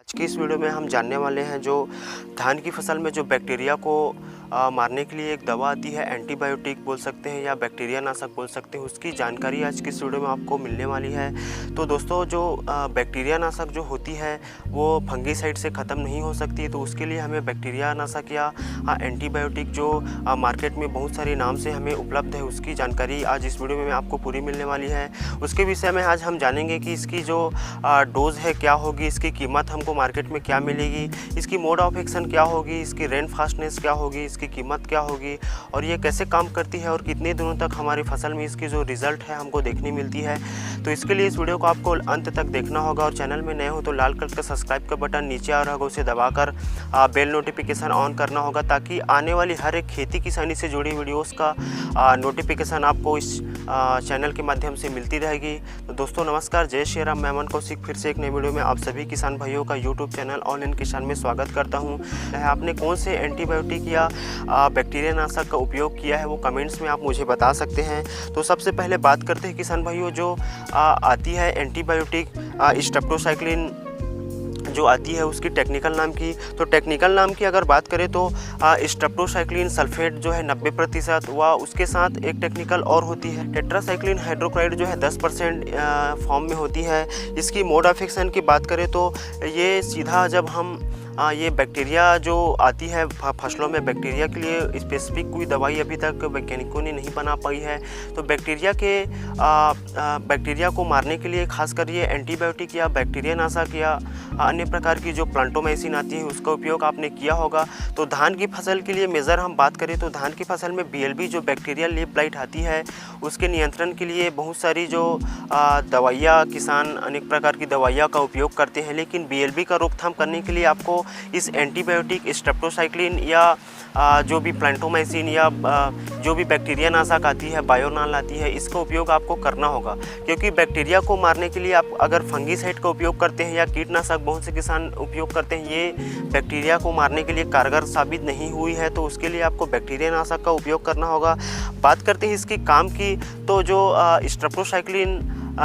आज की इस वीडियो में हम जानने वाले हैं जो धान की फसल में जो बैक्टीरिया को मारने के लिए एक दवा आती है, एंटीबायोटिक बोल सकते हैं या बैक्टीरिया नाशक बोल सकते हैं, उसकी जानकारी आज की इस वीडियो में आपको मिलने वाली है। तो दोस्तों, जो बैक्टीरिया नाशक जो होती है वो फंगीसाइड से ख़त्म नहीं हो सकती, तो उसके लिए हमें बैक्टीरिया नाशक या एंटीबायोटिक जो मार्केट में बहुत सारे नाम से हमें उपलब्ध है, उसकी जानकारी आज इस वीडियो में आपको पूरी मिलने वाली है। उसके विषय में आज हम जानेंगे कि इसकी जो डोज़ है क्या होगी, इसकी कीमत हमको मार्केट में क्या मिलेगी, इसकी मोड ऑफ एक्शन क्या होगी, इसकी रेन फास्टनेस क्या होगी, इसकी कीमत क्या होगी और ये कैसे काम करती है और कितने दिनों तक हमारी फसल में इसकी जो रिज़ल्ट है हमको देखने मिलती है। तो इसके लिए इस वीडियो को आपको अंत तक देखना होगा और चैनल में नए हो तो लाल कलर का सब्सक्राइब का बटन नीचे आ रहा होगा, उसे दबाकर बेल नोटिफिकेशन ऑन करना होगा ताकि आने वाली हर एक खेती किसानी से जुड़ी वीडियोस का नोटिफिकेशन आपको इस चैनल के माध्यम से मिलती रहेगी। तो दोस्तों नमस्कार, जय श्री राम। मैं अमन कौशिक फिर से एक नई वीडियो में आप सभी किसान भाइयों का यूट्यूब चैनल ऑल इन किसान में स्वागत करता हूं। आपने कौन से एंटीबायोटिक या बैक्टीरिया नाशक का उपयोग किया है वो कमेंट्स में आप मुझे बता सकते हैं। तो सबसे पहले बात करते हैं किसान भाइयों, जो आती है एंटीबायोटिक स्ट्रेप्टोसाइक्लिन जो आती है उसकी टेक्निकल नाम की। तो टेक्निकल नाम की अगर बात करें तो स्ट्रेप्टोसाइक्लिन सल्फेट जो है 90% व उसके साथ एक टेक्निकल और होती है टेट्रासाइक्लिन हाइड्रोक्लोराइड जो है 10% फॉर्म में होती है। इसकी मोड ऑफ एक्शन की बात करें तो ये सीधा जब हम ये बैक्टीरिया जो आती है फसलों में, बैक्टीरिया के लिए स्पेसिफिक कोई दवाई अभी तक वैज्ञानिकों ने नहीं बना पाई है। तो बैक्टीरिया को मारने के लिए खासकर ये एंटीबायोटिक या बैक्टीरिया नाशक या अन्य प्रकार की जो प्लांटोमाइसिन आती है उसका उपयोग आपने किया होगा। तो धान की फसल के लिए मेजर हम बात करें तो धान की फसल में BLB जो बैक्टीरियल लीफ ब्लाइट आती है उसके नियंत्रण के लिए बहुत सारी जो दवाइयाँ, किसान अनेक प्रकार की दवाइयाँ का उपयोग करते हैं, लेकिन BLB का रोकथाम करने के लिए आपको इस एंटीबायोटिक स्ट्रेप्टोसाइक्लिन या जो भी प्लांटोमाइसिन या जो भी बैक्टीरिया नाशक आती है, बायोनाल आती है, इसका उपयोग आपको करना होगा। क्योंकि बैक्टीरिया को मारने के लिए आप अगर फंगीसाइड का उपयोग करते हैं या कीटनाशक बहुत से किसान उपयोग करते हैं, ये बैक्टीरिया को मारने के लिए कारगर साबित नहीं हुई है, तो उसके लिए आपको बैक्टीरिया नाशक का उपयोग करना होगा। बात करते हैं इसकी काम की, तो जो स्ट्रेप्टोसाइक्लिन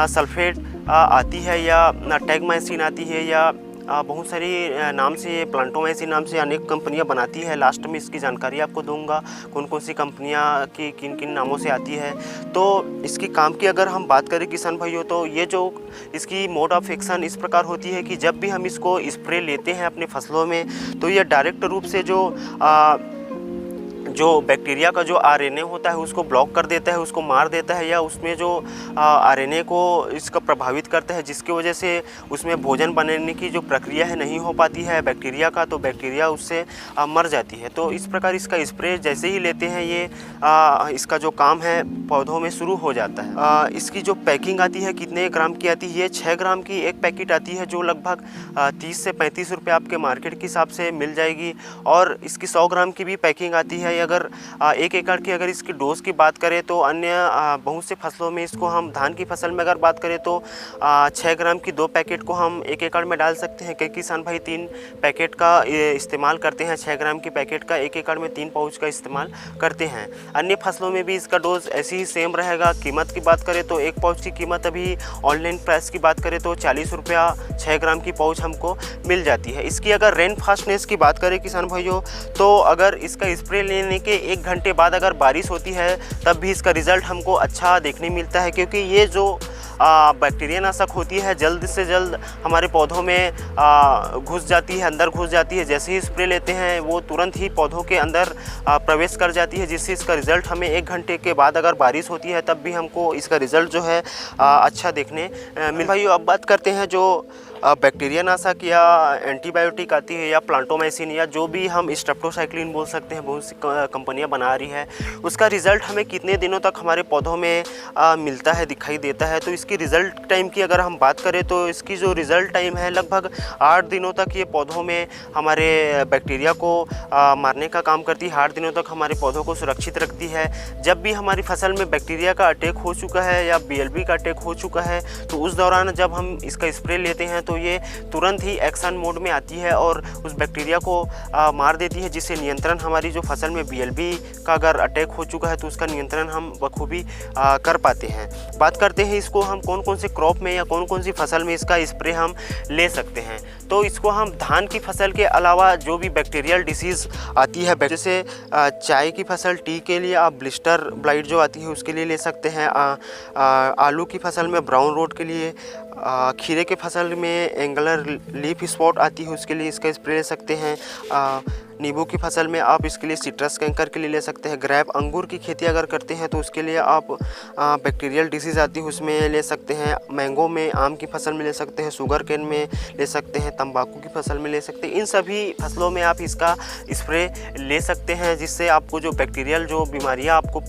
सल्फेट आती है या टैगमाइसिन आती है या बहुत सारी नाम से, प्लांटोमाइसिन नाम से अनेक कंपनियां बनाती है। लास्ट में इसकी जानकारी आपको दूंगा कौन कौन सी कंपनियां की किन किन नामों से आती है। तो इसकी काम की अगर हम बात करें किसान भाइयों, तो ये जो इसकी मोड ऑफ एक्शन इस प्रकार होती है कि जब भी हम इसको स्प्रे लेते हैं अपने फसलों में तो ये डायरेक्ट रूप से जो बैक्टीरिया का जो RNA होता है उसको ब्लॉक कर देता है, उसको मार देता है या उसमें जो RNA को इसका प्रभावित करता है, जिसकी वजह से उसमें भोजन बनाने की जो प्रक्रिया है नहीं हो पाती है बैक्टीरिया का, तो बैक्टीरिया उससे मर जाती है। तो इस प्रकार इसका स्प्रे जैसे ही लेते हैं ये इसका जो काम है पौधों में शुरू हो जाता है। इसकी जो पैकिंग आती है कितने ग्राम की आती है, 6 ग्राम की एक पैकेट आती है जो लगभग 30 से 35 रुपये आपके मार्केट के हिसाब से मिल जाएगी। और इसकी 100 ग्राम की भी पैकिंग आती है। अगर 1 एकड़ की अगर इसकी डोज की बात करें तो अन्य बहुत से फसलों में इसको हम, धान की फसल में अगर बात करें तो 6 ग्राम की 2 पैकेट को हम 1 एकड़ में डाल सकते हैं। कई किसान भाई 3 पैकेट का इस्तेमाल करते हैं, 6 ग्राम की पैकेट का 1 एकड़ में 3 पाउच का इस्तेमाल करते हैं। अन्य फसलों में भी इसका डोज ऐसे ही सेम रहेगा। कीमत की बात करें तो 1 पाउच की कीमत अभी ऑनलाइन प्राइस की बात करें तो 40 रुपया 6 ग्राम की पाउच हमको मिल जाती है। इसकी अगर रेन फास्टनेस की बात करें किसान भाइयों, तो अगर इसका स्प्रे लेने के 1 घंटे बाद अगर बारिश होती है तब भी इसका रिज़ल्ट हमको अच्छा देखने मिलता है, क्योंकि ये जो बैक्टीरिया नाशक होती है जल्द से जल्द हमारे पौधों में घुस जाती है, अंदर घुस जाती है। जैसे ही स्प्रे लेते हैं वो तुरंत ही पौधों के अंदर प्रवेश कर जाती है, जिससे इसका रिज़ल्ट हमें 1 घंटे के बाद अगर बारिश होती है तब भी हमको इसका रिज़ल्ट जो है अच्छा देखने मिल। भाइयों अब बात करते हैं जो बैक्टीरिया नाशक या एंटीबायोटिक आती है या प्लांटोमाइसिन या जो भी हम स्ट्रेप्टोसाइक्लिन बोल सकते हैं, बहुत सी कंपनियां बना रही है, उसका रिज़ल्ट हमें कितने दिनों तक हमारे पौधों में मिलता है, दिखाई देता है। तो इसकी रिज़ल्ट टाइम की अगर हम बात करें तो इसकी जो रिज़ल्ट टाइम है लगभग 8 दिनों तक ये पौधों में हमारे बैक्टीरिया को मारने का काम करती है। 8 दिनों तक हमारे पौधों को सुरक्षित रखती है। जब भी हमारी फसल में बैक्टीरिया का अटैक हो चुका है या BLB का अटैक हो चुका है तो उस दौरान जब हम इसका स्प्रे लेते हैं तो ये तुरंत ही एक्शन मोड में आती है और उस बैक्टीरिया को मार देती है, जिससे नियंत्रण हमारी जो फसल में BLB का अगर अटैक हो चुका है तो उसका नियंत्रण हम बखूबी कर पाते हैं। बात करते हैं इसको हम कौन कौन से क्रॉप में या कौन कौन सी फसल में इसका स्प्रे हम ले सकते हैं। तो इसको हम धान की फसल के अलावा जो भी बैक्टीरियल डिसीज़ आती है, जैसे चाय की फसल टी के लिए आप ब्लिस्टर ब्लाइट जो आती है उसके लिए ले सकते हैं। आलू की फसल में ब्राउन रोट के लिए, खीरे के फसल में एंगलर लीफ स्पॉट आती है उसके लिए इसका स्प्रे ले सकते हैं। नींबू की फसल में आप इसके लिए सिट्रस कैंकर के लिए ले सकते हैं। ग्रेप अंगूर की खेती अगर करते हैं तो उसके लिए आप बैक्टीरियल डिसीज़ आती है उसमें ले सकते हैं। मैंगो में, आम की फसल में ले सकते हैं, शुगर केन में ले सकते हैं, तंबाकू की फसल में ले सकते हैं। इन सभी फसलों में आप इसका स्प्रे ले सकते हैं, जिससे आपको जो बैक्टीरियल जो बीमारियां आपको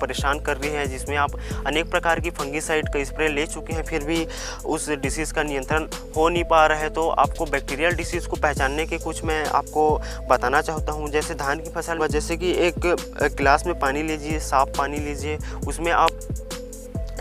परेशान कर रही हैं, जिसमें आप अनेक प्रकार की फंगीसाइड का स्प्रे ले चुके हैं फिर भी उस डिसीज़ का नियंत्रण हो नहीं पा रहा है, तो आपको बैक्टीरियल डिसीज़ को पहचानने के कुछ मैं आपको बताना चाहता हूं। जैसे धान की फसल में, जैसे कि एक गिलास में पानी लीजिए, साफ पानी लीजिए, उसमें आप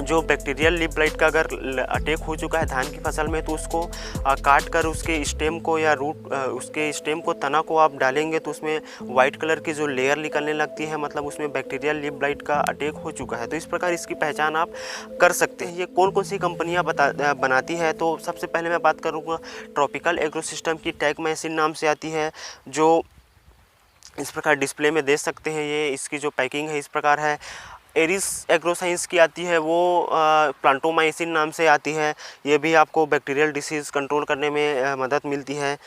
जो बैक्टीरियल लीफ ब्लाइट का अगर अटैक हो चुका है धान की फसल में तो उसको काट कर उसके स्टेम को या रूट उसके स्टेम को, तना को आप डालेंगे तो उसमें वाइट कलर की जो लेयर निकलने लगती है, मतलब उसमें बैक्टीरियल लीफ ब्लाइट का अटैक हो चुका है। तो इस प्रकार इसकी पहचान आप कर सकते हैं। ये कौन कौन सी कंपनियाँ बनाती है, तो सबसे पहले मैं बात करूँगा ट्रॉपिकल एग्रो सिस्टम की। टैगमैसिन नाम से आती है, जो इस प्रकार डिस्प्ले में देख सकते हैं। ये इसकी जो पैकिंग है इस प्रकार है। एरिस एग्रोसाइंस की आती है, वो प्लांटोमाइसिन नाम से आती है। ये भी आपको बैक्टीरियल डिसीज़ कंट्रोल करने में मदद मिलती है।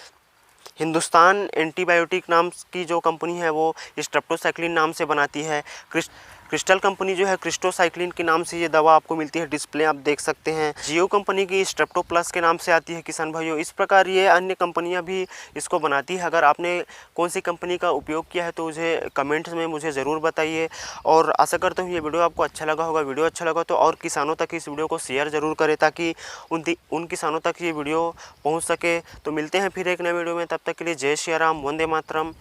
हिंदुस्तान एंटीबायोटिक नाम की जो कंपनी है वो स्ट्रेप्टोसाइक्लिन नाम से बनाती है। क्रिस्टल कंपनी जो है क्रिस्टोसाइक्लिन के नाम से ये दवा आपको मिलती है, डिस्प्ले आप देख सकते हैं। जियो कंपनी की स्ट्रेप्टो प्लस के नाम से आती है किसान भाइयों। इस प्रकार ये अन्य कंपनियां भी इसको बनाती है। अगर आपने कौन सी कंपनी का उपयोग किया है तो मुझे कमेंट्स में मुझे ज़रूर बताइए, और आशा करता हूँ ये वीडियो आपको अच्छा लगा होगा। वीडियो अच्छा लगा तो और किसानों तक इस वीडियो को शेयर ज़रूर करें, ताकि उन किसानों तक ये वीडियो पहुँच सके। तो मिलते हैं फिर एक नए वीडियो में, तब तक के लिए जय श्री राम, वंदे मातरम।